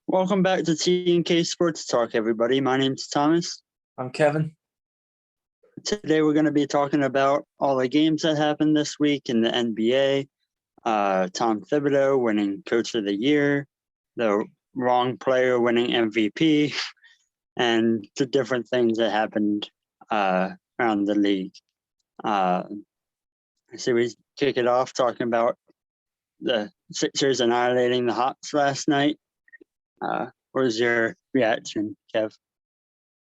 Welcome back to T&K Sports Talk, everybody. My name's Thomas. I'm Kevin. Today we're going to be talking about all the games that happened this week in the NBA. Tom Thibodaux winning Coach of the Year, the wrong player winning MVP, and the different things that happened around the league. So we kick it off talking about the Sixers annihilating the Hawks last night. What was your reaction, Kev?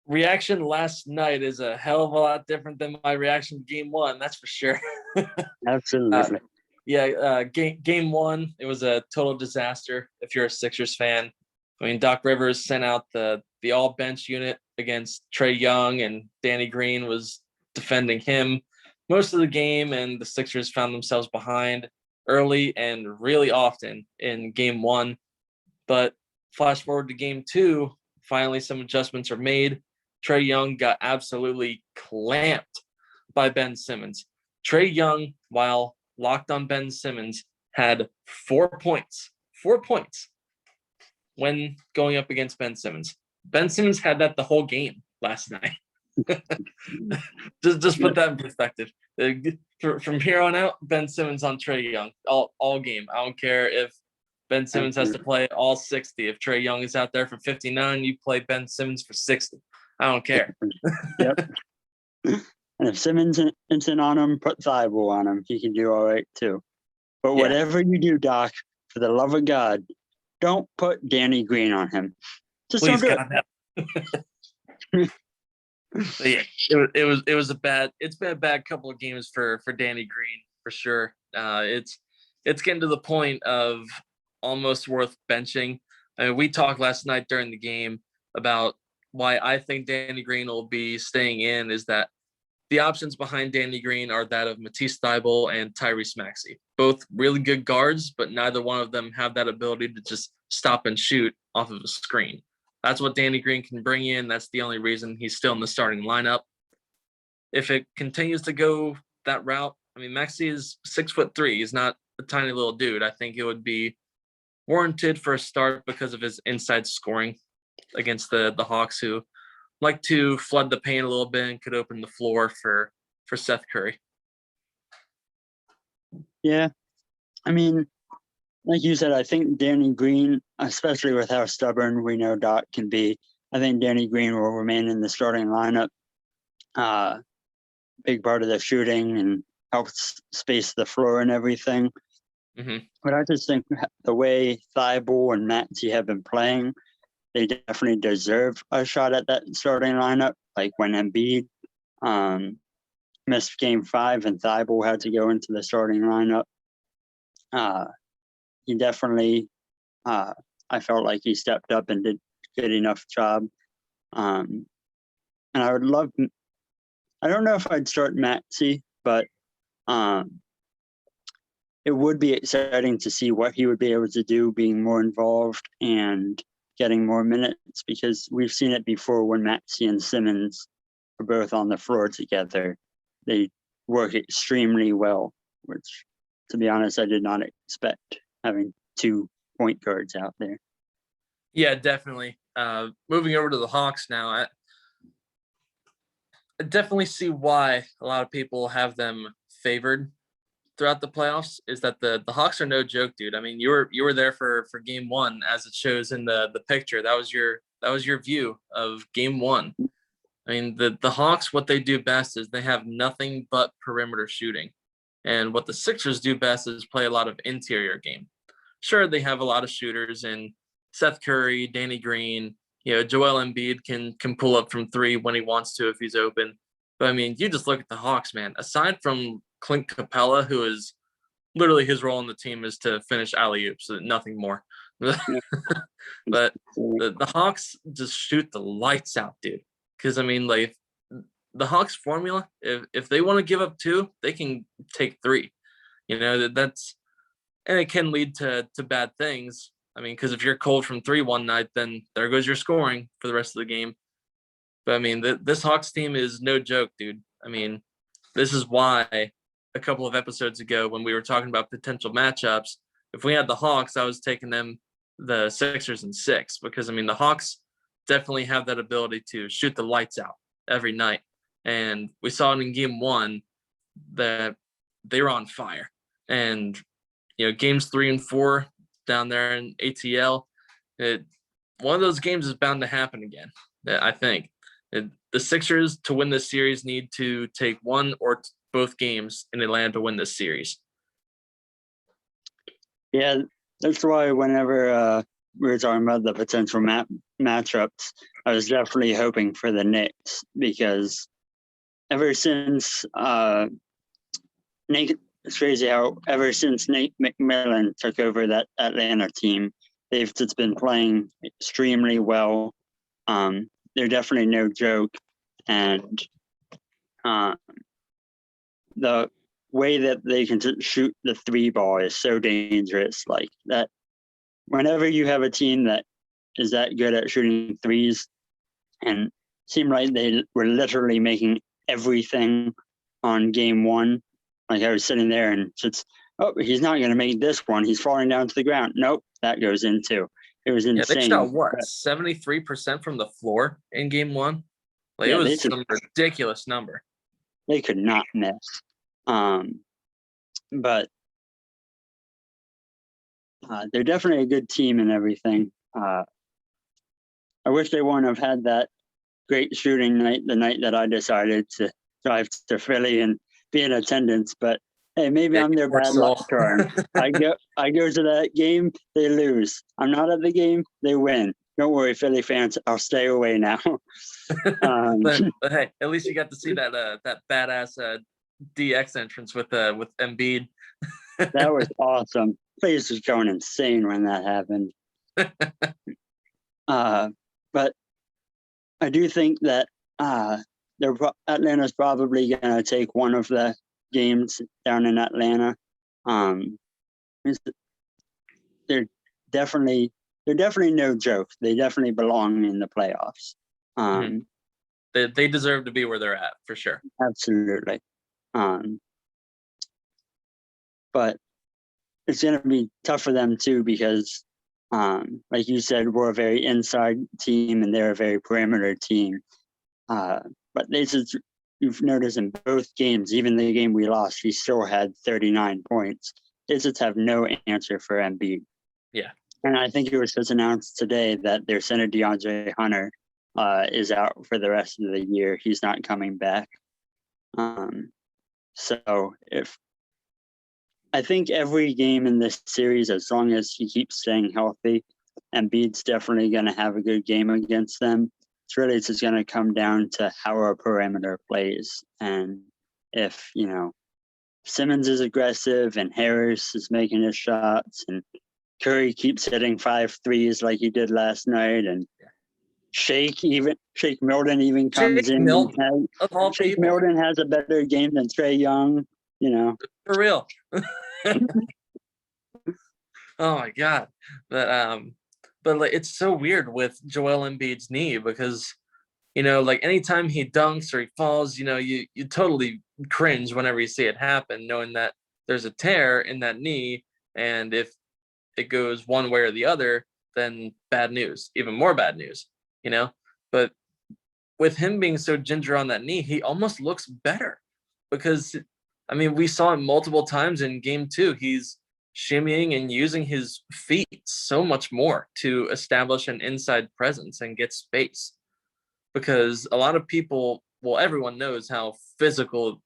Reaction last night is a hell of a lot different than my reaction to game one, that's for sure. Absolutely. Game one, it was a total disaster if you're a Sixers fan. I mean, Doc Rivers sent out the all-bench unit against Trae Young, and Danny Green was defending him most of the game, and the Sixers found themselves behind early and really often in game one. But flash forward to game two, finally some adjustments are made. Trae Young got absolutely clamped by Ben Simmons. Trae Young, while locked on Ben Simmons, had 4 points when going up against Ben Simmons. Ben Simmons had that the whole game last night. just put that in perspective. From here on out, Ben Simmons on Trae Young all game. I don't care if Ben Simmons has to play all 60. If Trae Young is out there for 59, you play Ben Simmons for 60. I don't care. Yep. And if Simmons isn't on him, put Thibodaux on him. He can do all right too. But whatever you do, Doc, for the love of God, don't put Danny Green on him. Just Please, don't do it. It's been a bad couple of games for Danny Green for sure. It's getting to the point of almost worth benching. I mean, we talked last night during the game about why I think Danny Green will be staying in is that the options behind Danny Green are that of Matisse Thybulle and Tyrese Maxey. Both really good guards, but neither one of them have that ability to just stop and shoot off of a screen. That's what Danny Green can bring in. That's the only reason he's still in the starting lineup. If it continues to go that route, I mean, Maxey is 6'3". He's not a tiny little dude. I think it would be warranted for a start because of his inside scoring against the Hawks, who like to flood the paint a little bit and could open the floor for Seth Curry. Yeah. I mean, like you said, I think Danny Green, especially with how stubborn we know Doc can be, I think Danny Green will remain in the starting lineup. Big part of the shooting and helps space the floor and everything. Mm-hmm. But I just think the way Thybulle and Maxey have been playing, they definitely deserve a shot at that starting lineup. Like when Embiid missed game 5 and Thybulle had to go into the starting lineup. He definitely, I felt like he stepped up and did a good enough job. And I would love, I don't know if I'd start Maxey, but it would be exciting to see what he would be able to do being more involved and getting more minutes, because we've seen it before when Maxey and Simmons are both on the floor together. They work extremely well, which, to be honest, I did not expect, having 2 point guards out there. Yeah, definitely. Moving over to the Hawks now, I definitely see why a lot of people have them favored throughout the playoffs. Is that the Hawks are no joke, dude. I mean, you were there for game one, as it shows in the picture. That was your view of game one. I mean, the Hawks, what they do best is they have nothing but perimeter shooting. And what the Sixers do best is play a lot of interior game. Sure, they have a lot of shooters in Seth Curry, Danny Green, Joel Embiid can pull up from 3 when he wants to if he's open. But I mean, you just look at the Hawks, man. Aside from Clint Capella, who is literally his role in the team is to finish alley-oops, nothing more. But the Hawks just shoot the lights out, dude. Because I mean, like, the Hawks formula, if they want to give up 2, they can take 3. That's, and it can lead to bad things. I mean, because if you're cold from 3 one night, then there goes your scoring for the rest of the game. But I mean, this Hawks team is no joke, dude. I mean, this is why a couple of episodes ago when we were talking about potential matchups, if we had the Hawks, I was taking them the Sixers in 6, because I mean the Hawks definitely have that ability to shoot the lights out every night, and we saw it in Game 1 that they were on fire, and games 3 and 4 down there in ATL, one of those games is bound to happen again. I think the Sixers, to win this series, need to take one or both games in Atlanta to win this series. Yeah, that's why whenever we were talking about the potential matchups, I was definitely hoping for the Knicks, because ever since it's crazy how ever since Nate McMillan took over that Atlanta team, they've just been playing extremely well. They're definitely no joke, and the way that they can shoot the 3 ball is so dangerous. Like that, whenever you have a team that is that good at shooting threes, and seemed like they were literally making everything on Game 1. Like I was sitting there and just, he's not going to make this one. He's falling down to the ground. Nope, that goes in too. It was insane. Yeah, they shot what, 73% from the floor in Game 1? Like, it was some ridiculous number. They could not miss. But they're definitely a good team and everything. I wish they wouldn't have had that great shooting night, the night that I decided to drive to Philly and be in attendance. But hey, maybe I'm their bad luck charm. I go to that game, they lose. I'm not at the game, they win. Don't worry, Philly fans, I'll stay away now. But hey, at least you got to see that badass DX entrance with Embiid. That was awesome. Place was going insane when that happened. But I do think that Atlanta's probably going to take one of the games down in Atlanta. They're definitely no joke. They definitely belong in the playoffs. They deserve to be where they're at, for sure. Absolutely. But it's going to be tough for them too, because like you said, we're a very inside team and they're a very perimeter team. But you've noticed in both games, even the game we lost, he still had 39 points. They just have no answer for Embiid. Yeah. And I think it was just announced today that their center DeAndre Hunter is out for the rest of the year. He's not coming back. So I think every game in this series, as long as he keeps staying healthy, Embiid's definitely going to have a good game against them. It's really just going to come down to how our perimeter plays. And if, Simmons is aggressive and Harris is making his shots and Curry keeps hitting 5 threes like he did last night, and Shake Milton even comes in. Shake Milton has a better game than Trae Young, For real. Oh my God. But like, it's so weird with Joel Embiid's knee, because like anytime he dunks or he falls, you totally cringe whenever you see it happen, knowing that there's a tear in that knee, and if it goes one way or the other, then bad news, even more bad news, But with him being so ginger on that knee, he almost looks better, because we saw him multiple times in Game 2. He's shimmying and using his feet so much more to establish an inside presence and get space. Because a lot of people, everyone knows how physical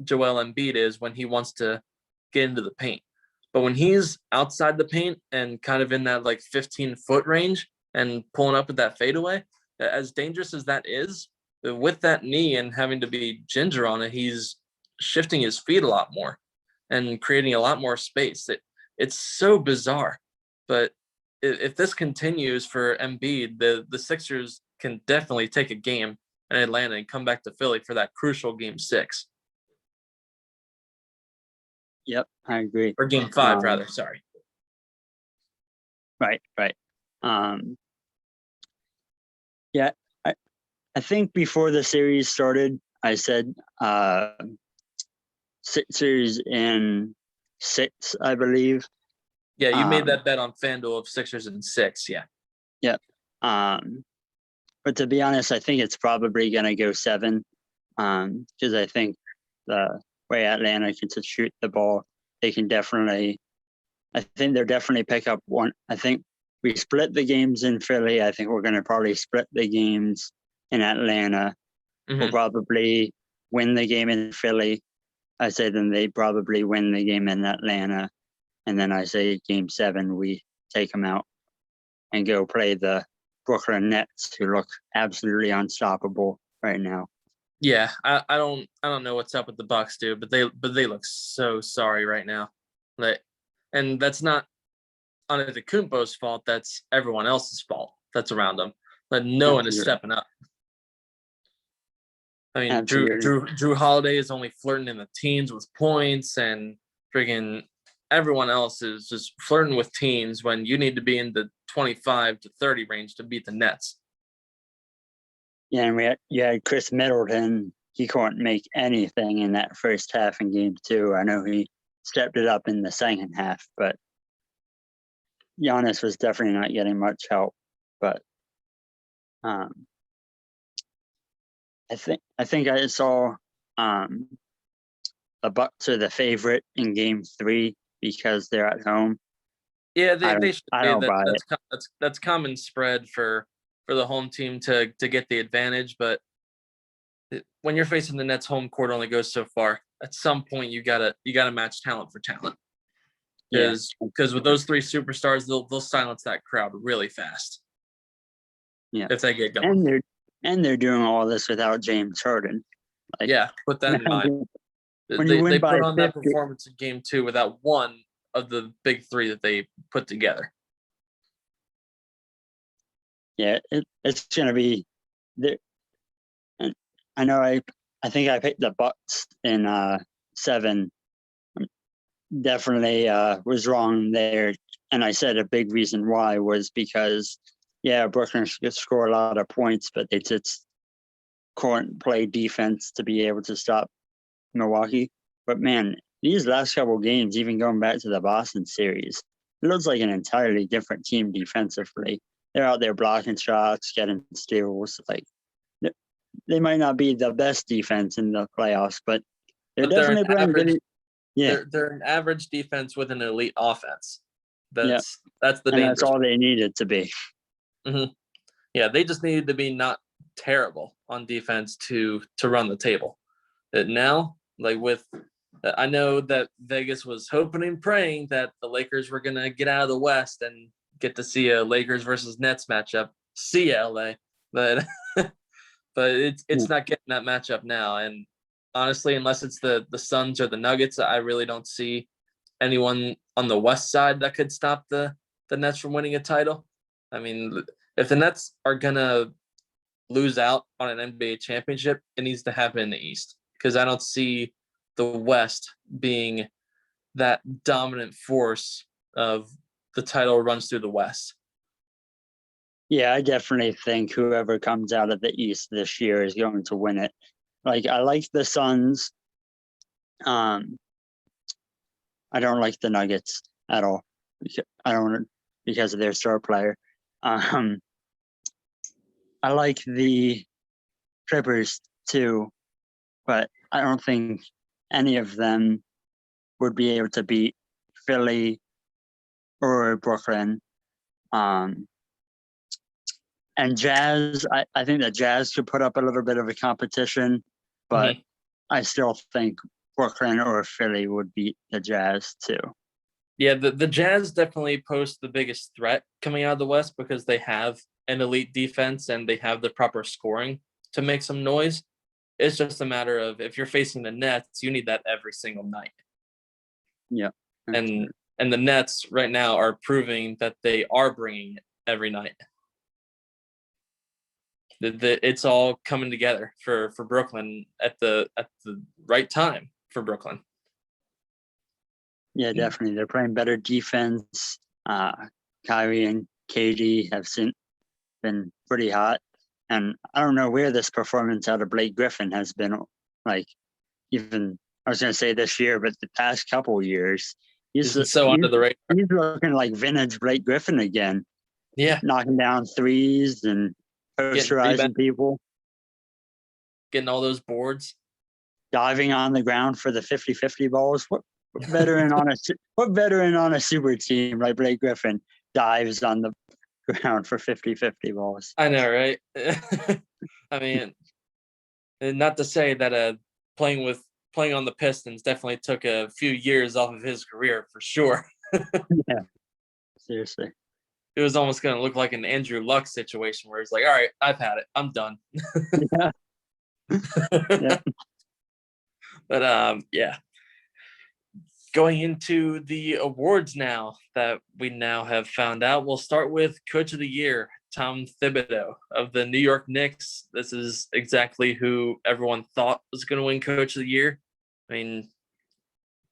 Joel Embiid is when he wants to get into the paint. But when he's outside the paint and kind of in that 15-foot range and pulling up with that fadeaway, as dangerous as that is, with that knee and having to be ginger on it, he's shifting his feet a lot more and creating a lot more space. It's so bizarre. But if this continues for Embiid, the Sixers can definitely take a game in Atlanta and come back to Philly for that crucial Game 6. Yep, I agree. Or Game 5, rather. Sorry. Right. Yeah, I think before the series started, I said Sixers in 6, I believe. Yeah, you made that bet on FanDuel of Sixers and 6. Yeah. Yep. But to be honest, I think it's probably going to go 7 because I think the way Atlanta can to shoot the ball, they can definitely. I think they'll definitely pick up one. I think we split the games in Philly. I think we're going to probably split the games in Atlanta. We'll probably win the game in Philly. I say then they probably win the game in Atlanta. And then I say game 7, we take them out and go play the Brooklyn Nets, who look absolutely unstoppable right now. Yeah, I don't know what's up with the Bucks, dude, but they look so sorry right now. And that's not Antetokounmpo's fault. That's everyone else's fault that's around them. But no one is stepping up. I mean, Drew Holiday is only flirting in the teens with points, and freaking everyone else is just flirting with teens when you need to be in the 25 to 30 range to beat the Nets. Yeah, and you had Chris Middleton. He couldn't make anything in that first half in game 2. I know he stepped it up in the second half, but Giannis was definitely not getting much help. But I think I saw the Bucks are the favorite in game 3 because they're at home. Yeah, they should be. That's common spread for the home team to get the advantage, but when you're facing the Nets, home court only goes so far. At some point, you gotta match talent for talent, because with those 3 superstars, they'll silence that crowd really fast. Yeah, if they get going. And they're doing all this without James Harden. Put that in mind. They put on that performance in game 2 without one of the big 3 that they put together. Yeah, it's gonna be there. And I know I think I picked the Bucks in 7. Definitely was wrong there, and I said a big reason why was because Brooklyn could score a lot of points, but they just couldn't play defense to be able to stop Milwaukee. But man, these last couple of games, even going back to the Boston series, it looks like an entirely different team defensively. They're out there blocking shots, getting steals. They might not be the best defense in the playoffs, but they're definitely playing good. Yeah, they're an average defense with an elite offense. That's the and that's all they needed to be. Mm-hmm. Yeah, they just needed to be not terrible on defense to run the table. Now, I know that Vegas was hoping and praying that the Lakers were gonna get out of the West and get to see a Lakers versus Nets matchup. See ya, LA, but it's not getting that matchup now. And honestly, unless it's the Suns or the Nuggets, I really don't see anyone on the West side that could stop the Nets from winning a title. I mean, if the Nets are gonna lose out on an NBA championship, it needs to happen in the East, because I don't see the West being that dominant force of the title runs through the West. Yeah, I definitely think whoever comes out of the East this year is going to win it. I like the Suns. I don't like the Nuggets at all. Because of their star player. I like the Clippers too, but I don't think any of them would be able to beat Philly or Brooklyn. And Jazz, I think the Jazz could put up a little bit of a competition, but I still think Brooklyn or Philly would beat the Jazz too. Yeah, the Jazz definitely pose the biggest threat coming out of the West, because they have an elite defense and they have the proper scoring to make some noise. It's just a matter of, if you're facing the Nets, you need that every single night. Yeah. And the Nets right now are proving that they are bringing it every night. It's all coming together for Brooklyn at the right time for Brooklyn. Yeah, definitely. They're playing better defense. Kyrie and KD have been pretty hot. And I don't know where this performance out of Blake Griffin has been, even, I was going to say this year, but the past couple years, He's so under the radar. he's looking like vintage Blake Griffin again, Yeah, knocking down threes and getting posterizing people, getting all those boards. diving on the ground for the 50-50 balls. What veteran on a super team like Blake Griffin dives on the ground for 50-50 balls? I know, right? I mean, and not to say that playing on the Pistons definitely took a few years off of his career for sure. Yeah, seriously. It was almost going to look like an Andrew Luck situation where he's like, all right, I've had it. I'm done. Yeah. Yeah. But yeah. Going into the awards now that we now have found out, we'll start with Coach of the Year, Tom Thibodeau of the New York Knicks. This is exactly who everyone thought was going to win Coach of the Year. I mean,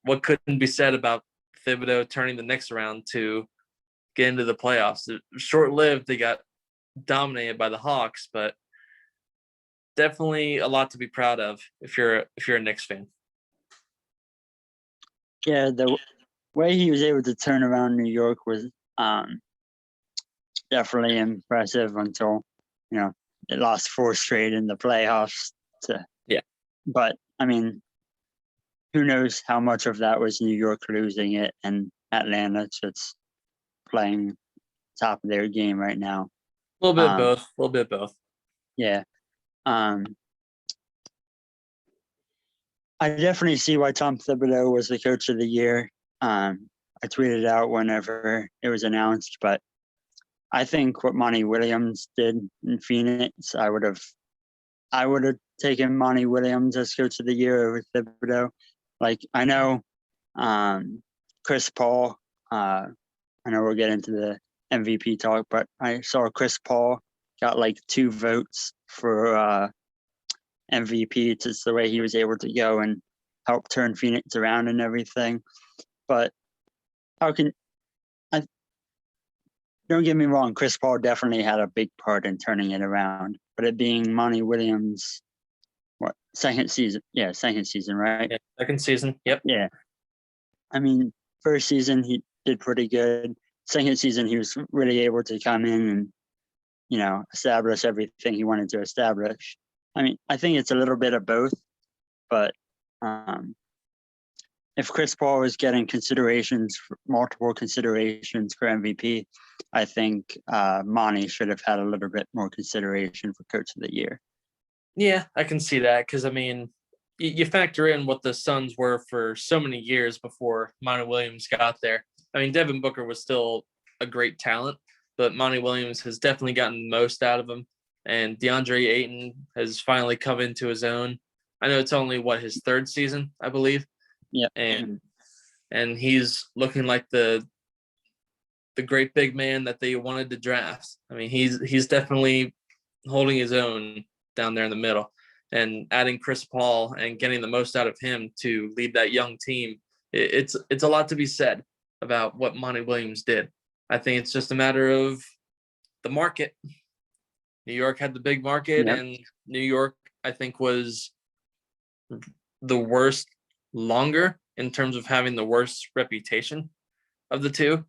what couldn't be said about Thibodeau turning the Knicks around to get into the playoffs? Short-lived, they got dominated by the Hawks, but definitely a lot to be proud of if you're a Knicks fan. Yeah, the way he was able to turn around New York was definitely impressive until, it lost 4 straight in the playoffs. Yeah. But, I mean, who knows how much of that was New York losing it and Atlanta just playing top of their game right now. A little bit both. Yeah. I definitely see why Tom Thibodeau was the Coach of the Year. I tweeted out whenever it was announced, but I think what Monty Williams did in Phoenix, I would have taken Monty Williams as Coach of the Year over Thibodeau. Like, I know Chris Paul, I know we'll get into the MVP talk, but I saw Chris Paul got like 2 votes for MVP, just the way he was able to go and help turn Phoenix around and everything. But don't get me wrong, Chris Paul definitely had a big part in turning it around. But it being Monty Williams, second season? Yeah, second season, right? Yeah, second season. Yep. Yeah. I mean, first season he did pretty good. Second season he was really able to come in and, establish everything he wanted to establish. I mean, I think it's a little bit of both, but if Chris Paul was getting multiple considerations for MVP, I think Monty should have had a little bit more consideration for Coach of the Year. Yeah, I can see that because, I mean, you factor in what the Suns were for so many years before Monty Williams got there. I mean, Devin Booker was still a great talent, but Monty Williams has definitely gotten the most out of him. And DeAndre Ayton has finally come into his own. I know it's only his 3rd season, I believe. Yeah. And he's looking like the great big man that they wanted to draft. I mean, he's definitely holding his own down there in the middle, and adding Chris Paul and getting the most out of him to lead that young team. It's a lot to be said about what Monty Williams did. I think it's just a matter of the market. New York had the big market, Yep. and New York, I think, was the worst longer in terms of having the worst reputation of the two,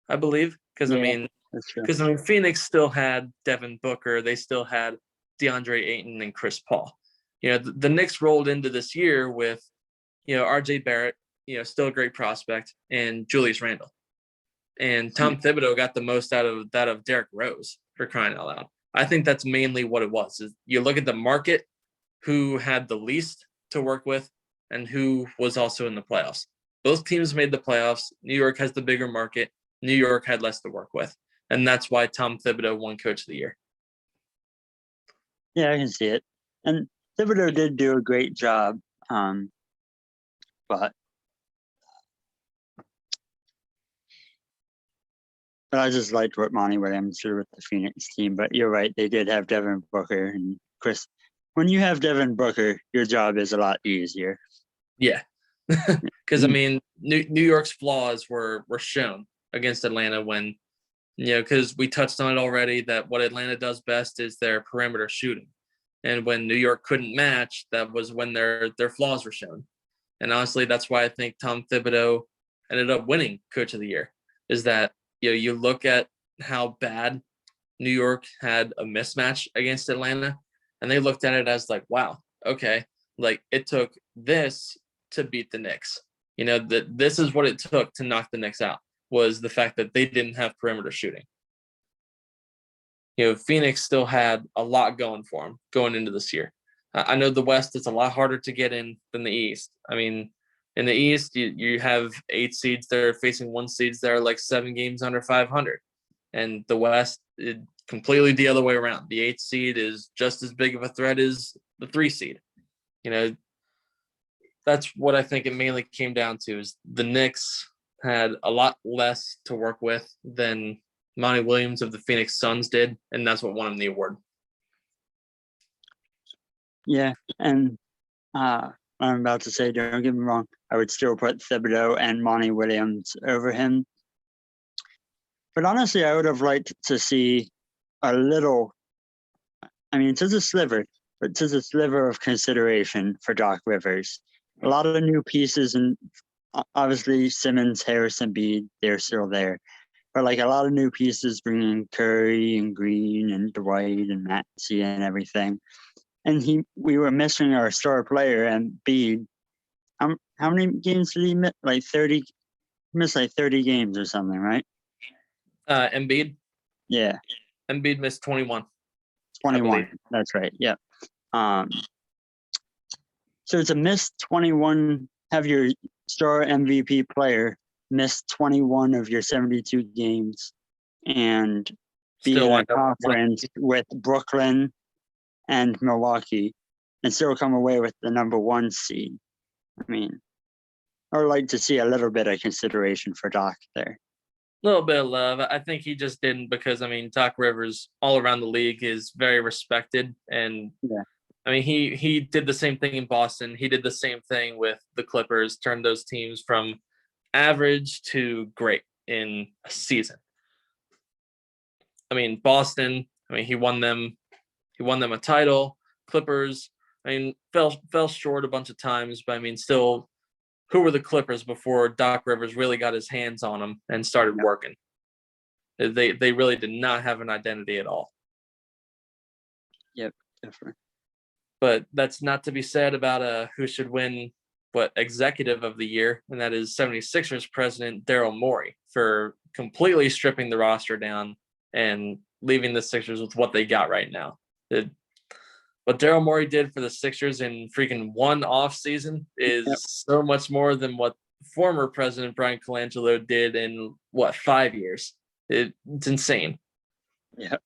I believe. Because, Yeah, Phoenix still had Devin Booker. They still had DeAndre Ayton and Chris Paul. The Knicks rolled into this year with, RJ Barrett, still a great prospect, and Julius Randle. And Tom Thibodeau got the most out of that of Derrick Rose, for crying out loud. I think that's mainly what it was. Is you look at the market, who had the least to work with, and who was also in the playoffs. Both teams made the playoffs. New York has the bigger market. New York had less to work with. And that's why Tom Thibodeau won Coach of the Year. Yeah, I can see it. And Thibodaux did do a great job. But I just liked what Monty Williams did with the Phoenix team. But you're right, they did have Devin Booker and Chris. When you have Devin Booker, your job is a lot easier. Yeah. Because, I mean, New York's flaws were shown against Atlanta when, because we touched on it already, that what Atlanta does best is their perimeter shooting. And when New York couldn't match, that was when their flaws were shown. And honestly, that's why I think Tom Thibodeau ended up winning Coach of the Year. Is that you look at how bad New York had a mismatch against Atlanta, and they looked at it as like, wow, okay, like it took this to beat the Knicks. That this is what it took to knock the Knicks out, was the fact that they didn't have perimeter shooting. Phoenix still had a lot going for them going into this year. I know the West is a lot harder to get in than the East. I mean, in the East, you have 8 seeds that are facing 1 seeds that are like 7 games under 500. And the West, completely the other way around. The 8th seed is just as big of a threat as the 3 seed. That's what I think it mainly came down to, is the Knicks had a lot less to work with than Monty Williams of the Phoenix Suns did, and that's what won him the award. Yeah, and I'm about to say, don't get me wrong, I would still put Thibodaux and Monty Williams over him. But honestly, I would have liked to see a little, just a sliver, but just a sliver of consideration for Doc Rivers. A lot of new pieces, and obviously Simmons, Harris, and Embiid, they're still there. But like a lot of new pieces, bringing Curry and Green and Dwight and Maxey and everything. And we were missing our star player, Embiid. How many games did he miss? Like 30. Missed like 30 games or something, right? Embiid. Yeah. Embiid missed 21. 21. That's right. Yeah. So it's a missed 21. Have your star MVP player miss 21 of your 72 games and be in a conference with Brooklyn and Milwaukee and still come away with the number 1 seed. I would like to see a little bit of consideration for Doc there. A little bit of love. I think he just didn't, because Doc Rivers all around the league is very respected, and he did the same thing in Boston. He did the same thing with the Clippers, turned those teams from average to great in a season. Boston, he won them a title. Clippers, fell short a bunch of times, but still, who were the Clippers before Doc Rivers really got his hands on them and started working? They really did not have an identity at all. Yep, definitely. But that's not to be said about who should win executive of the year, and that is 76ers president Daryl Morey, for completely stripping the roster down and leaving the Sixers with what they got right now. What Daryl Morey did for the Sixers in freaking 1 off season is so much more than what former president Brian Colangelo did in 5 years. It's insane. Yeah.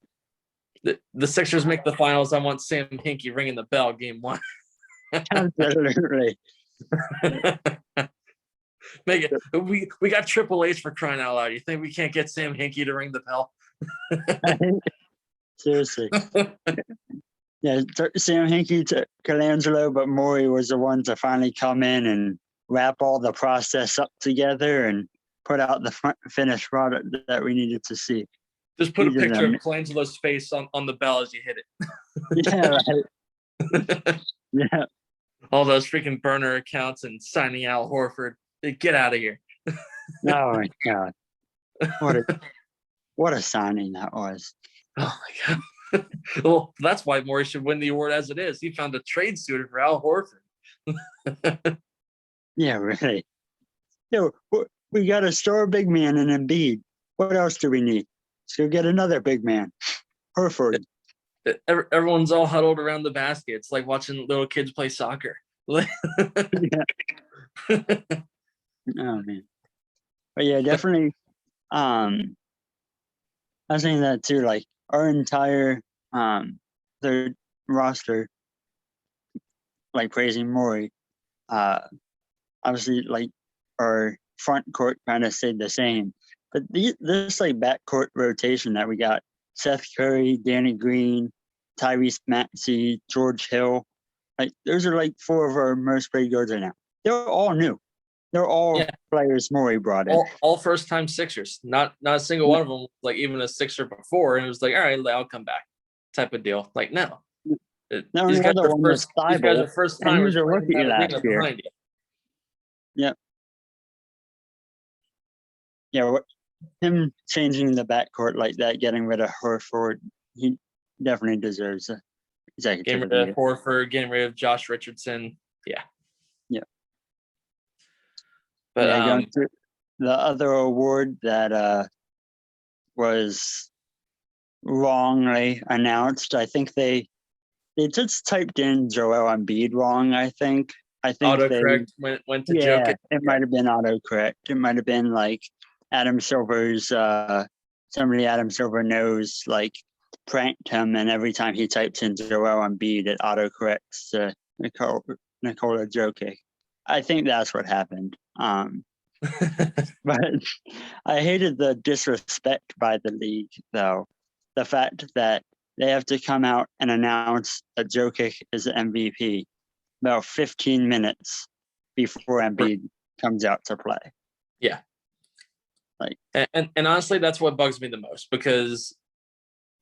The Sixers make the finals. I want Sam Hinkie ringing the bell game 1. Absolutely. Make it. We got Triple H, for crying out loud. You think we can't get Sam Hinkie to ring the bell? Seriously. Yeah, Sam Hinkie to Colangelo, but Morey was the one to finally come in and wrap all the process up together and put out the finished product that we needed to see. Just put a picture of Colangelo's face on the bell as you hit it. Yeah, right. Yeah. All those freaking burner accounts and signing Al Horford. Get out of here. Oh my God. What a signing that was. Oh my God. Well, that's why Morey should win the award as it is. He found a trade suitor for Al Horford. Yeah, really. We got a star big man in Embiid. What else do we need? Let's go get another big man. Horford. Everyone's all huddled around the basket. It's like watching little kids play soccer. Yeah. Oh man. But yeah, definitely. I was saying that too. Like our entire third roster, like praising Morey. Obviously, like our front court kind of stayed the same, but this like backcourt rotation that we got: Seth Curry, Danny Green, Tyrese Maxey, George Hill. Like those are like 4 of our most played guards right now. They're all new. They're all players Morey brought in. All first time Sixers. Not a single one of them like even a Sixer before, and it was like, all right, I'll come back, type of deal. Like no. These guys are first timers. He was a rookie last year. Behind you. Yep. him changing the backcourt like that, getting rid of Horford, he definitely deserves a Getting executive of rid the of Horford, getting rid of Josh Richardson. Yeah. Yeah. But Going through the other award that was wrongly announced. I think they just typed in Joel Embiid wrong. I think autocorrect went to Jokic. It might have been autocorrect. It might have been like Adam Silver's somebody Adam Silver knows like pranked him, and every time he types in Joel Embiid, it autocorrects to Nikola Jokic. I think that's what happened. But I hated the disrespect by the league, though. The fact that they have to come out and announce that Jokic is MVP about 15 minutes before Embiid comes out to play. Yeah. And honestly, that's what bugs me the most, because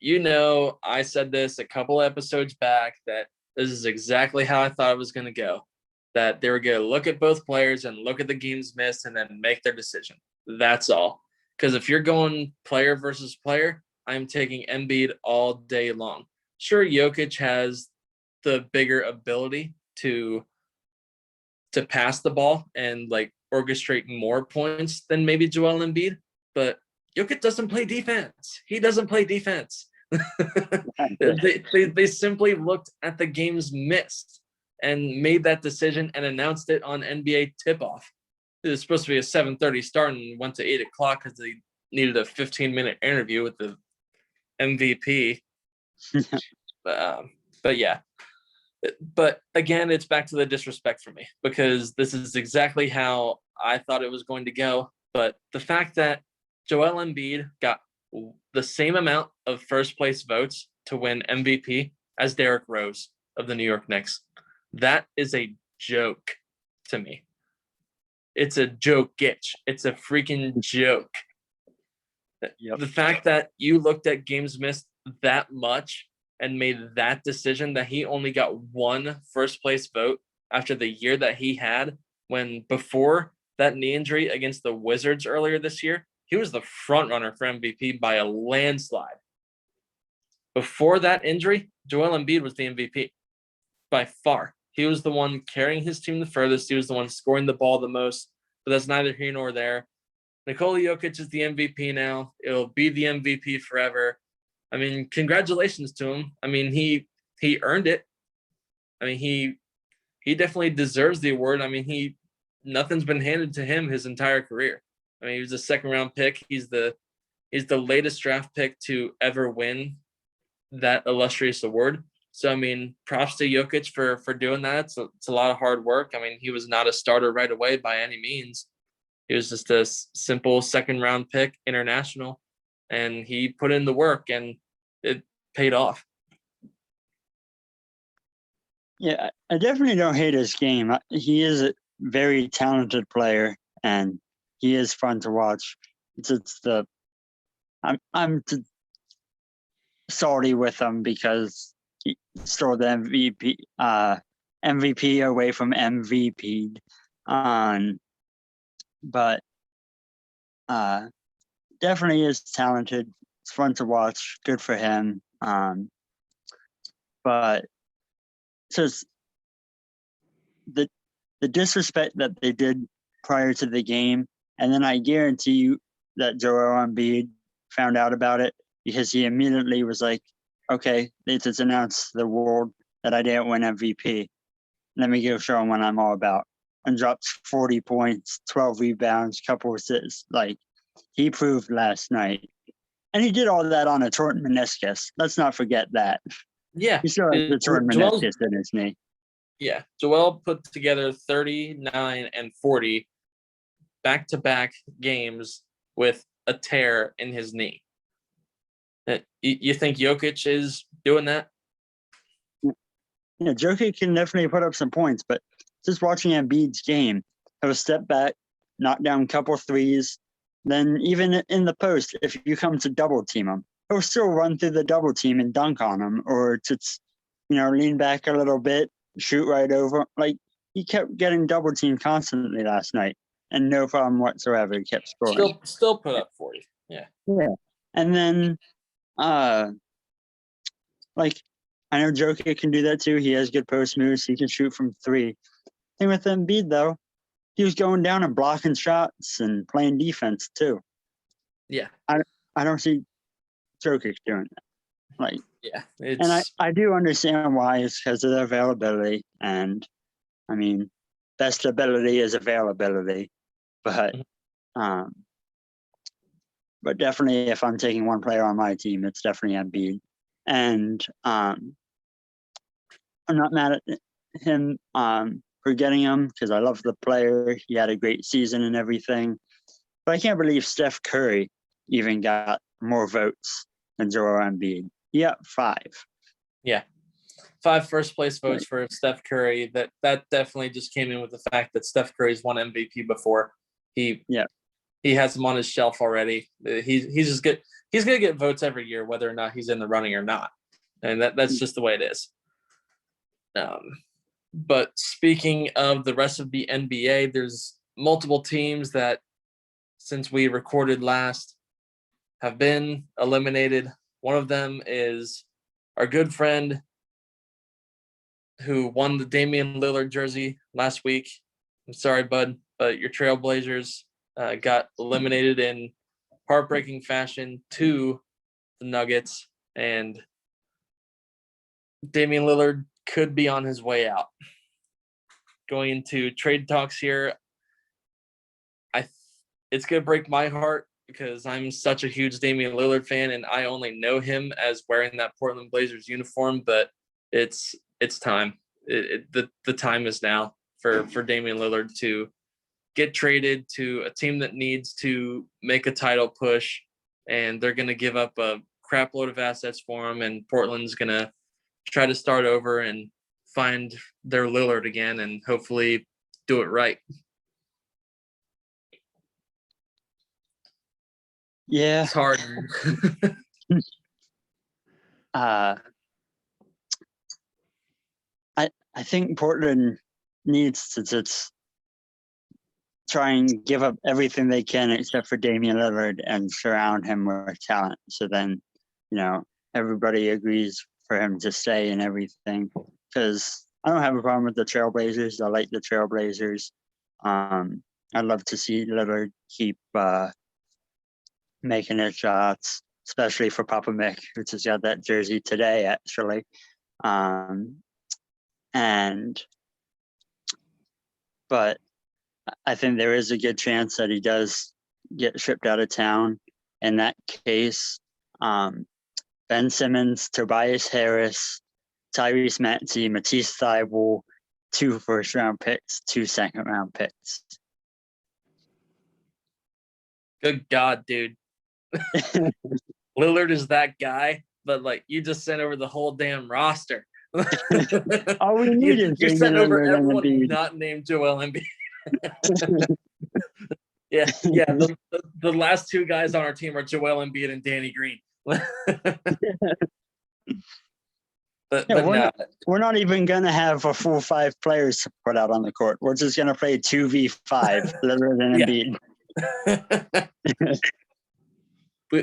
I said this a couple episodes back that this is exactly how I thought it was going to go. That they were going to look at both players and look at the games missed and then make their decision. That's all. Because if you're going player versus player, I'm taking Embiid all day long. Sure, Jokic has the bigger ability to pass the ball and like orchestrate more points than maybe Joel Embiid, but Jokic doesn't play defense. He doesn't play defense. they simply looked at the games missed and made that decision and announced it on NBA tip-off. It was supposed to be a 7:30 start and went to 8 o'clock because they needed a 15-minute interview with the MVP. But yeah. But again, it's back to the disrespect for me, because this is exactly how I thought it was going to go. But the fact that Joel Embiid got the same amount of first place votes to win MVP as Derrick Rose of the New York Knicks, that is a joke to me. It's a joke-itch. It's a freaking joke. Yep. The fact that you looked at games missed that much and made that decision, that he only got one first place vote after the year that he had, when before that knee injury against the Wizards earlier this year, he was the front runner for MVP by a landslide. Before that injury, Joel Embiid was the MVP by far. He was the one carrying his team the furthest. He was the one scoring the ball the most, but that's neither here nor there. Nikola Jokic is the MVP now. It'll be the MVP forever. I mean, congratulations to him. I mean, he earned it. I mean, he definitely deserves the award. I mean, nothing's been handed to him his entire career. I mean, he was a second round pick. He's the latest draft pick to ever win that illustrious award. So, I mean, props to Jokic for doing that. It's a lot of hard work. I mean, he was not a starter right away by any means. He was just a simple second round pick, international, and he put in the work and it paid off. Yeah, I definitely don't hate his game. He is a very talented player, and he is fun to watch. I'm salty with him because he stole the MVP away from MVP. But definitely is talented. It's fun to watch. Good for him. But just the disrespect that they did prior to the game, and then I guarantee you that Joel Embiid found out about it, because he immediately was like, okay, they just announced to the world that I didn't win MVP. Let me go show them what I'm all about. And drops 40 points, 12 rebounds, couple assists. Like, he proved last night. And he did all that on a torn meniscus. Let's not forget that. Yeah. He still has the torn meniscus in his knee. Yeah. Joel put together 39 and 40 back-to-back games with a tear in his knee. You think Jokic is doing that? Yeah, Jokic can definitely put up some points, but just watching Embiid's game, he'll step back, knock down a couple threes, then even in the post, if you come to double team him, he'll still run through the double team and dunk on him, or just, lean back a little bit, shoot right over. Like, he kept getting double teamed constantly last night. and no problem whatsoever. He kept scoring. Still put up 40. Yeah. Yeah. And then, like, I know Jokic can do that too. He has good post moves. He can shoot from three. Thing with Embiid, though, he was going down and blocking shots and playing defense too. Yeah. I don't see Jokic doing that. Like, yeah, and I do understand why. It's because of the availability. And I mean, best ability is availability. But definitely if I'm taking one player on my team, it's definitely Embiid. And I'm not mad at him for getting him because I love the player. He had a great season and everything. But I can't believe Steph Curry even got more votes than Joel Embiid. He got 5. Yeah. 5 first place votes for Steph Curry. That definitely just came in with the fact that Steph Curry's won MVP before. He has him on his shelf already. He's just good. He's gonna get votes every year, whether or not he's in the running or not. And that's just the way it is. But speaking of the rest of the NBA, there's multiple teams that, since we recorded last, have been eliminated. One of them is our good friend who won the Damian Lillard jersey last week. I'm sorry, bud, but your Trailblazers got eliminated in heartbreaking fashion to the Nuggets, and Damian Lillard could be on his way out. Going into trade talks here, it's going to break my heart because I'm such a huge Damian Lillard fan, and I only know him as wearing that Portland Blazers uniform, but it's time. The time is now for Damian Lillard to get traded to a team that needs to make a title push, and they're going to give up a crap load of assets for him, and Portland's going to try to start over and find their Lillard again and hopefully do it right. Yeah. It's hard. I think Portland needs to just try and give up everything they can except for Damian Lillard and surround him with talent. So then, everybody agrees for him to stay and everything. Because I don't have a problem with the Trailblazers. I like the Trailblazers. I'd love to see Lillard keep making his shots, especially for Papa Mick, who just got that jersey today, actually. But I think there is a good chance that he does get shipped out of town. In that case, Ben Simmons, Tobias Harris, Tyrese Maxey, Matisse Thybulle, 2 first-round picks, 2 second-round picks. Good God, dude. Lillard is that guy, but you just sent over the whole damn roster. All we need is you sent over Lillard everyone not named Joel Embiid. yeah. The last 2 guys on our team are Joel Embiid and Danny Green. But we're not even gonna have a full 5 players to put out on the court. We're just gonna play 2v5, Lillard and Embiid.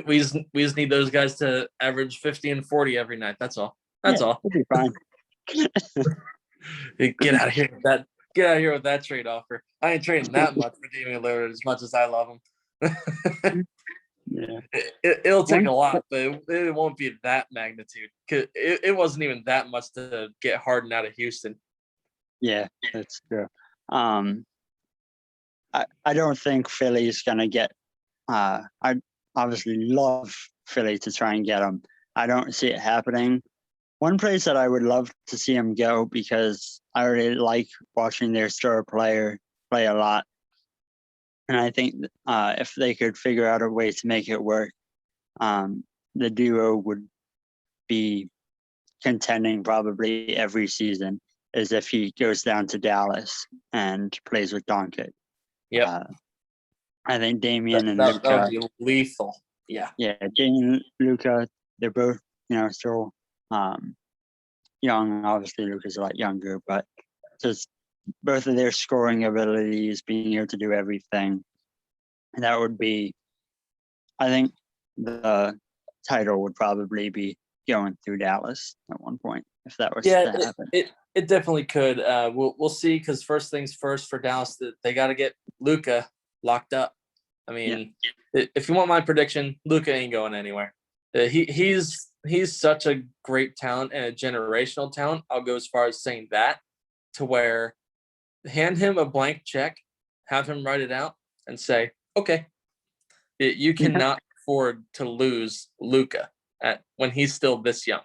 we just need those guys to average 50 and 40 every night. That's all. All. We'll be fine. Get out of here with that. Get out of here with that trade offer. I ain't trading that much for Damian Lillard as much as I love him. Yeah. It'll take a lot, but it won't be that magnitude. Cause it wasn't even that much to get Harden out of Houston. Yeah, that's true. I don't think Philly's gonna get. I obviously love Philly to try and get him. I don't see it happening. One place that I would love to see him go, because I really like watching their star player play a lot. And I think if they could figure out a way to make it work, the duo would be contending probably every season, as if he goes down to Dallas and plays with Doncic. Yep. I think Damian and that Luka would be lethal. Yeah. Yeah, Damian and Luka, they're both, still young. Obviously, Luka's a lot younger, but just both of their scoring abilities, being able to do everything. And that would be, I think the title would probably be going through Dallas at one point if that was to happen. It definitely could. We'll see, because first things first for Dallas, that they got to get Luka locked up. I mean, if you want my prediction, Luka ain't going anywhere. He's such a great talent and a generational talent. I'll go as far as saying that, to where hand him a blank check, have him write it out, and say, okay, you cannot afford to lose Luka when he's still this young.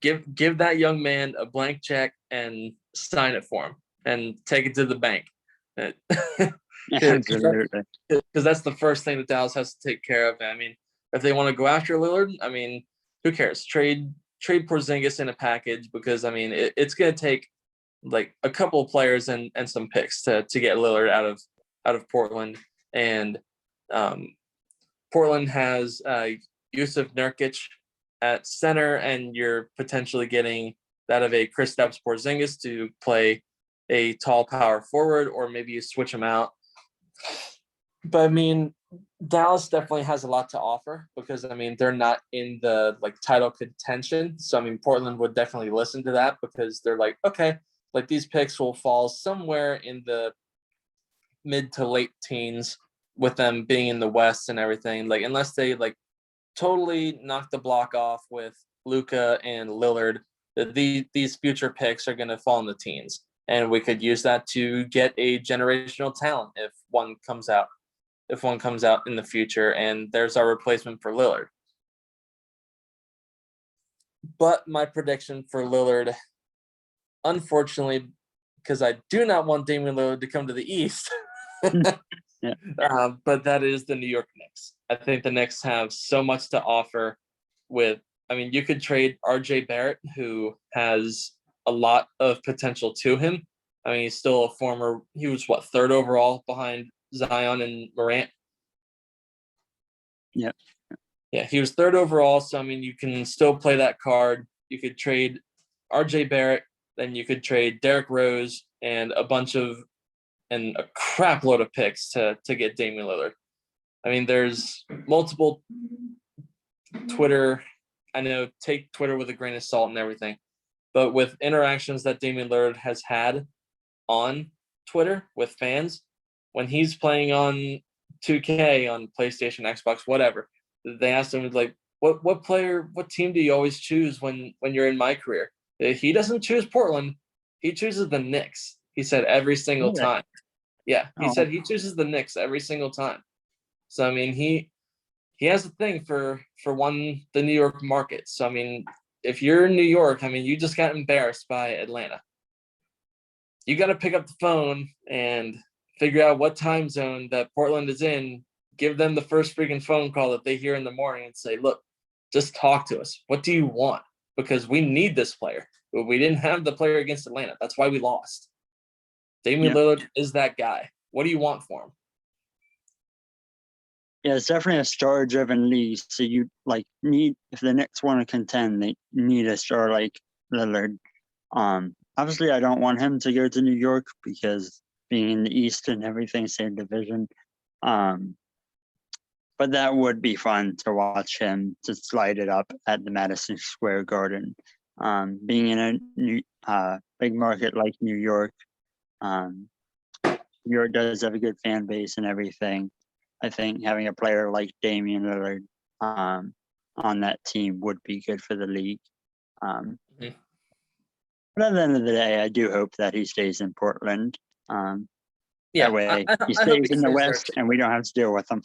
Give that young man a blank check and sign it for him and take it to the bank. Absolutely. Because that's the first thing that Dallas has to take care of. I mean, if they want to go after Lillard, I mean, who cares? Trade Porzingis in a package, because I mean, it's going to take like a couple of players and some picks to get Lillard out of Portland. And Portland has Yusuf Nurkic at center, and you're potentially getting that of a Kristaps Porzingis to play a tall power forward, or maybe you switch them out. But I mean, Dallas definitely has a lot to offer, because I mean, they're not in the like title contention. So I mean, Portland would definitely listen to that, because they're like, okay, like these picks will fall somewhere in the mid to late teens, with them being in the West and everything. Like, unless they like totally knock the block off with Luka and Lillard, these future picks are going to fall in the teens, and we could use that to get a generational talent if one comes out in the future, and there's our replacement for Lillard. But my prediction for Lillard, unfortunately, because I do not want Damian Lillard to come to the East, but that is the New York Knicks. I think the Knicks have so much to offer. I mean, you could trade RJ Barrett, who has a lot of potential to him. I mean, he's still he was third overall behind Zion and Morant. Yeah, he was third overall. So I mean, you can still play that card. You could trade RJ Barrett, then you could trade Derrick Rose and a crap load of picks to get Damian Lillard. I mean, there's multiple Twitter. I know, take Twitter with a grain of salt and everything, but with interactions that Damian Lillard has had on Twitter with fans, when he's playing on 2K, on PlayStation, Xbox, whatever, they asked him, like, what team do you always choose when you're in my career? He doesn't choose Portland. He chooses the Knicks. He said every single time. Yeah, he said he chooses the Knicks every single time. So I mean, he has a thing for the New York market. So I mean, if you're in New York, I mean, you just got embarrassed by Atlanta. You got to pick up the phone and figure out what time zone that Portland is in. Give them the first freaking phone call that they hear in the morning and say, look, just talk to us. What do you want? Because we need this player. We didn't have the player against Atlanta. That's why we lost. Damian Lillard is that guy. What do you want for him? Yeah, it's definitely a star-driven league. So you need, if the Knicks want to contend, they need a star like Lillard. Obviously, I don't want him to go to New York, because being in the East and everything, same division. But that would be fun to watch him to slide it up at the Madison Square Garden. Being in a big market like New York, New York does have a good fan base and everything. I think having a player like Damian Lillard on that team would be good for the league. But at the end of the day, I do hope that he stays in Portland. That way he stays in the West and we don't have to deal with him.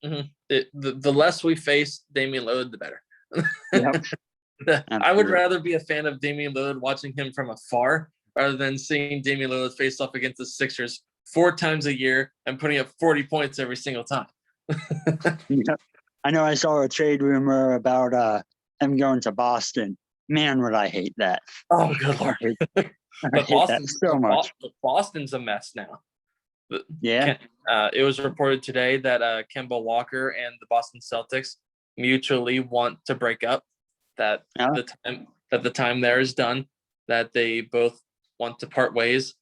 The less we face Damian Lillard, the better. Yep. I would rather be a fan of Damian Lillard watching him from afar, rather than seeing Damian Lillard face off against the Sixers 4 times a year and putting up 40 points every single time. Yep. I know I saw a trade rumor about him going to Boston. Man, would I hate that. Oh, good Lord. I hate that so much. Boston's a mess now. Yeah. It was reported today that Kemba Walker and the Boston Celtics mutually want to break up. That the time there is done. That they both want to part ways.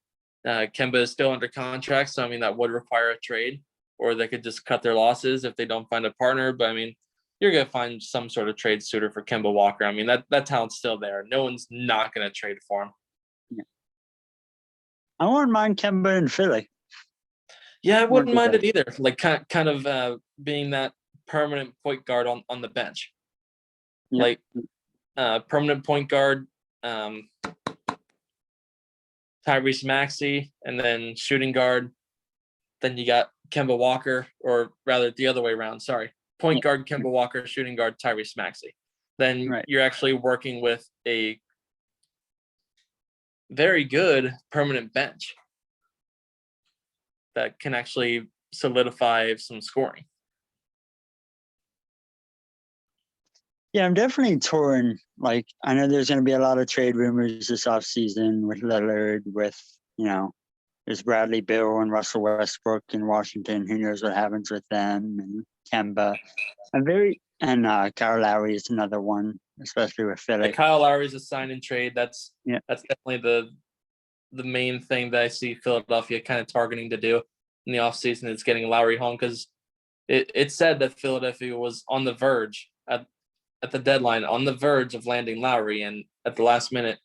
Kemba is still under contract, so I mean that would require a trade, or they could just cut their losses if they don't find a partner. But I mean, you're gonna find some sort of trade suitor for Kemba Walker. I mean that talent's still there. No one's not gonna trade for him. Yeah. I wouldn't mind Kemba in Philly. Yeah, I wouldn't mind it either. Like kind of being that permanent point guard on the bench. Yeah. Like permanent point guard, Tyrese Maxey, and then shooting guard. Then you got Kemba Walker, or rather the other way around. Sorry, point guard Kemba Walker, shooting guard Tyrese Maxey. Then you're actually working with a very good permanent bench that can actually solidify some scoring. Yeah, I'm definitely torn. Like, I know there's going to be a lot of trade rumors this offseason with Lillard, with, there's Bradley Beal and Russell Westbrook in Washington. Who knows what happens with them, and Kemba. Kyle Lowry is another one, especially with Philly. Kyle Lowry's a sign and trade. That's definitely the main thing that I see Philadelphia kind of targeting to do in the offseason is getting Lowry home, because it said that Philadelphia was on the verge at the deadline, on the verge of landing Lowry, and at the last minute,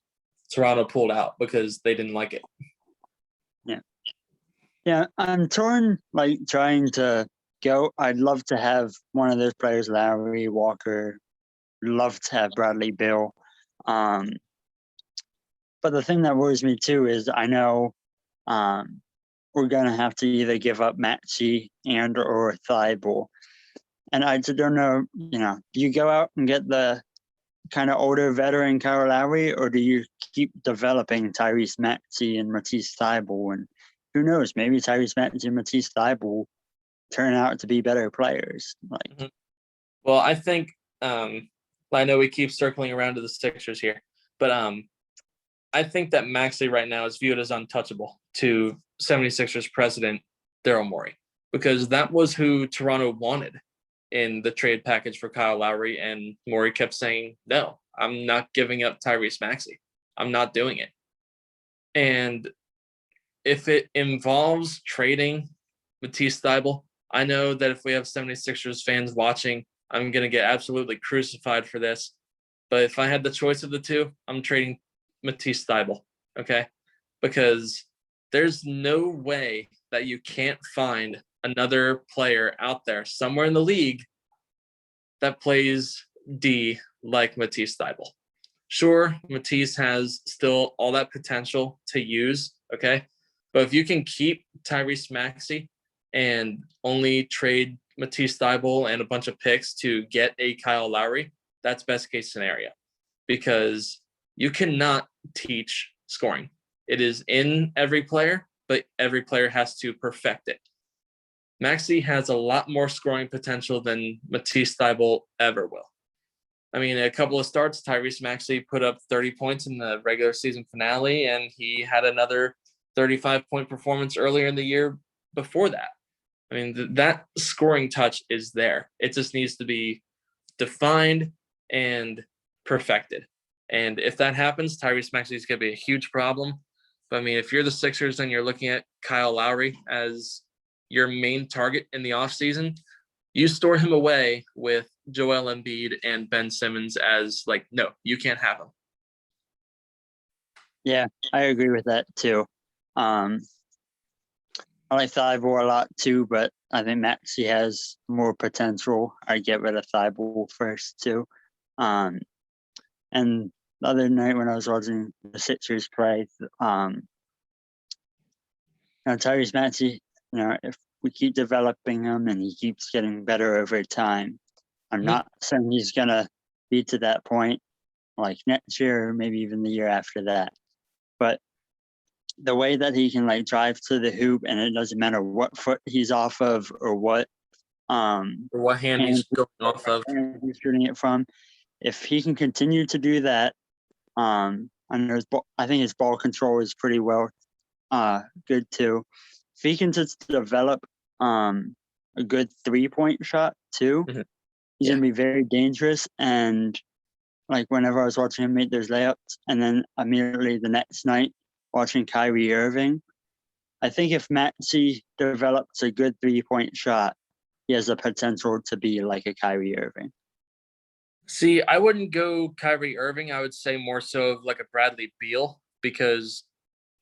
Toronto pulled out because they didn't like it. Yeah, I'm torn, like, trying to go. I'd love to have one of those players, Lowry, Walker. Love to have Bradley Beal. But the thing that worries me too is I know we're going to have to either give up Maxey and or Thibodaux. And I just don't know, do you go out and get the kind of older veteran Kyle Lowry, or do you keep developing Tyrese Maxey and Matisse Thybulle? And who knows, maybe Tyrese Maxey and Matisse Thybulle turn out to be better players. Well, I think I know we keep circling around to the Sixers here, but I think that Maxey right now is viewed as untouchable to 76ers president Daryl Morey, because that was who Toronto wanted in the trade package for Kyle Lowry, and Morey kept saying, no, I'm not giving up Tyrese Maxey. I'm not doing it. And if it involves trading Matisse Thybulle, I know that if we have 76ers fans watching, I'm going to get absolutely crucified for this. But if I had the choice of the two, I'm trading Matisse Thybulle, okay? Because there's no way that you can't find another player out there somewhere in the league that plays D like Matisse Thybulle. Sure, Matisse has still all that potential to use, okay? But if you can keep Tyrese Maxey and only trade Matisse Thybulle and a bunch of picks to get a Kyle Lowry, that's best case scenario, because you cannot teach scoring. It is in every player, but every player has to perfect it. Maxey has a lot more scoring potential than Matisse Thybulle ever will. I mean, a couple of starts, Tyrese Maxey put up 30 points in the regular season finale, and he had another 35-point performance earlier in the year before that. I mean, that scoring touch is there. It just needs to be defined and perfected. And if that happens, Tyrese Maxey is going to be a huge problem. But I mean, if you're the Sixers and you're looking at Kyle Lowry as your main target in the offseason, you store him away with Joel Embiid and Ben Simmons as like, no, you can't have him. Yeah, I agree with that too. I like Thybulle a lot too, but I think Maxey has more potential. I'd get rid of Thybulle first too. And the other night when I was watching the Sixers play, Tyrese Maxey, if we keep developing him and he keeps getting better over time, I'm not saying he's going to be to that point like next year or maybe even the year after that. But the way that he can like drive to the hoop, and it doesn't matter what foot he's off of or what hand he's going off of, he's shooting it from. If he can continue to do that, I think his ball control is pretty good too. If he can just develop a good 3-point shot too, he's gonna be very dangerous. And like whenever I was watching him make those layups, and then immediately the next night watching Kyrie Irving, I think if Maxey develops a good 3-point shot, he has the potential to be like a Kyrie Irving. See, I wouldn't go Kyrie Irving. I would say more so of like a Bradley Beal, because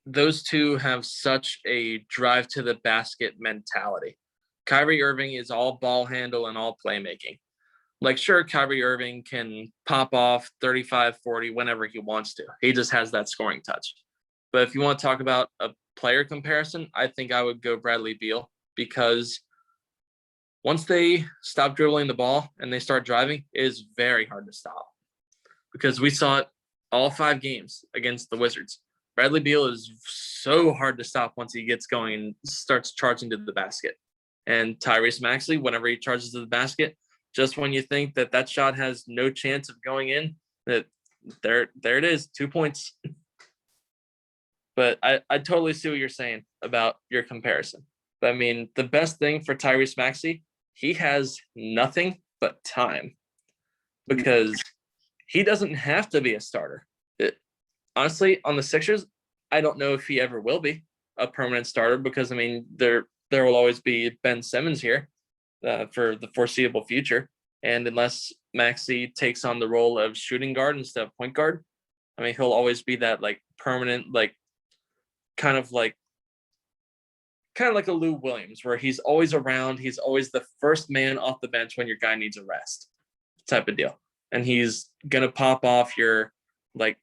those two have such a drive to the basket mentality. Kyrie Irving is all ball handle and all playmaking. Like, sure, Kyrie Irving can pop off 35, 40 whenever he wants to. He just has that scoring touch. But if you want to talk about a player comparison, I think I would go Bradley Beal, because once they stop dribbling the ball and they start driving, it is very hard to stop. Because we saw it all 5 games against the Wizards. Bradley Beal is so hard to stop once he gets going and starts charging to the basket. And Tyrese Maxey, whenever he charges to the basket, just when you think that that shot has no chance of going in, that there it is, 2 points. But I totally see what you're saying about your comparison. But I mean, the best thing for Tyrese Maxey, he has nothing but time, because he doesn't have to be a starter. Honestly, on the Sixers, I don't know if he ever will be a permanent starter, because I mean, there will always be Ben Simmons here for the foreseeable future. And unless Maxey takes on the role of shooting guard instead of point guard, I mean, he'll always be that like permanent, like kind of like a Lou Williams, where he's always around. He's always the first man off the bench when your guy needs a rest type of deal. And he's going to pop off your like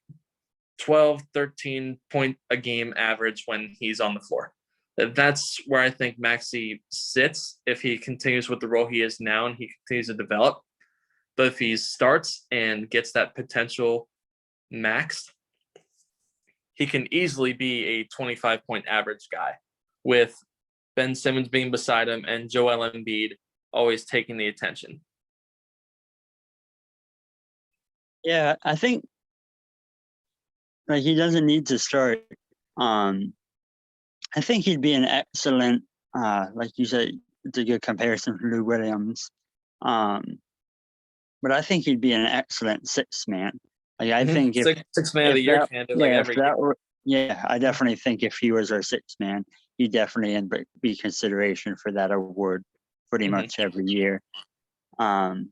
12, 13 point a game average when he's on the floor. That's where I think Maxey sits if he continues with the role he is now and he continues to develop. But if he starts and gets that potential maxed, he can easily be a 25-point average guy, with Ben Simmons being beside him and Joel Embiid always taking the attention. Yeah, I think like he doesn't need to start. I think he'd be an excellent, like you said, it's a good comparison for Lou Williams. But I think he'd be an excellent sixth man. Like I think if six man of the year candidate, like every year. I definitely think if he was our sixth man, he'd definitely be consideration for that award pretty much every year. And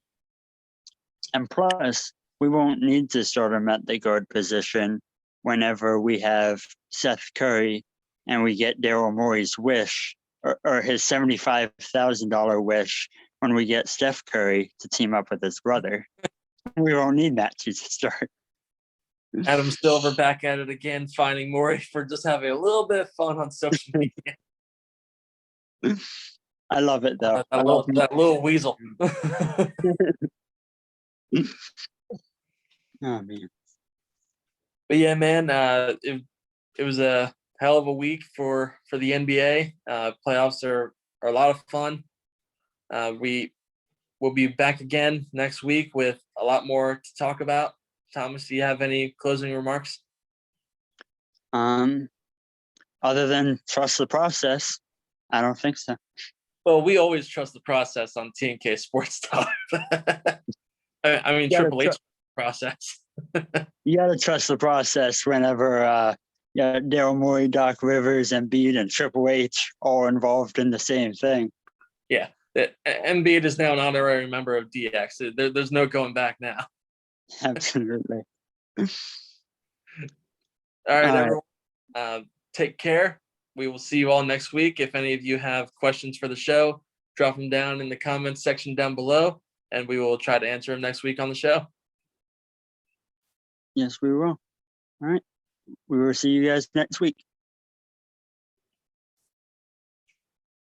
plus, we won't need to start him at the guard position whenever we have Seth Curry and we get Daryl Morey's wish or his $75,000 wish when we get Steph Curry to team up with his brother. We won't need that to start. Adam Silver back at it again, finding Morey for just having a little bit of fun on social media. I love it though. That little weasel. Oh man. But yeah, man, it was a hell of a week for the NBA. Playoffs are a lot of fun. We will be back again next week with a lot more to talk about. Thomas, do you have any closing remarks? Other than trust the process, I don't think so. Well, we always trust the process on TNK Sports Talk. I mean, Triple H process. You got to trust the process whenever Daryl Morey, Doc Rivers, Embiid, and Triple H all involved in the same thing. Yeah. Embiid is now an honorary member of DX. There's no going back now. Absolutely. All right, everyone. Take care. We will see you all next week. If any of you have questions for the show, drop them down in the comments section down below, and we will try to answer them next week on the show. Yes, we will. All right. We will see you guys next week.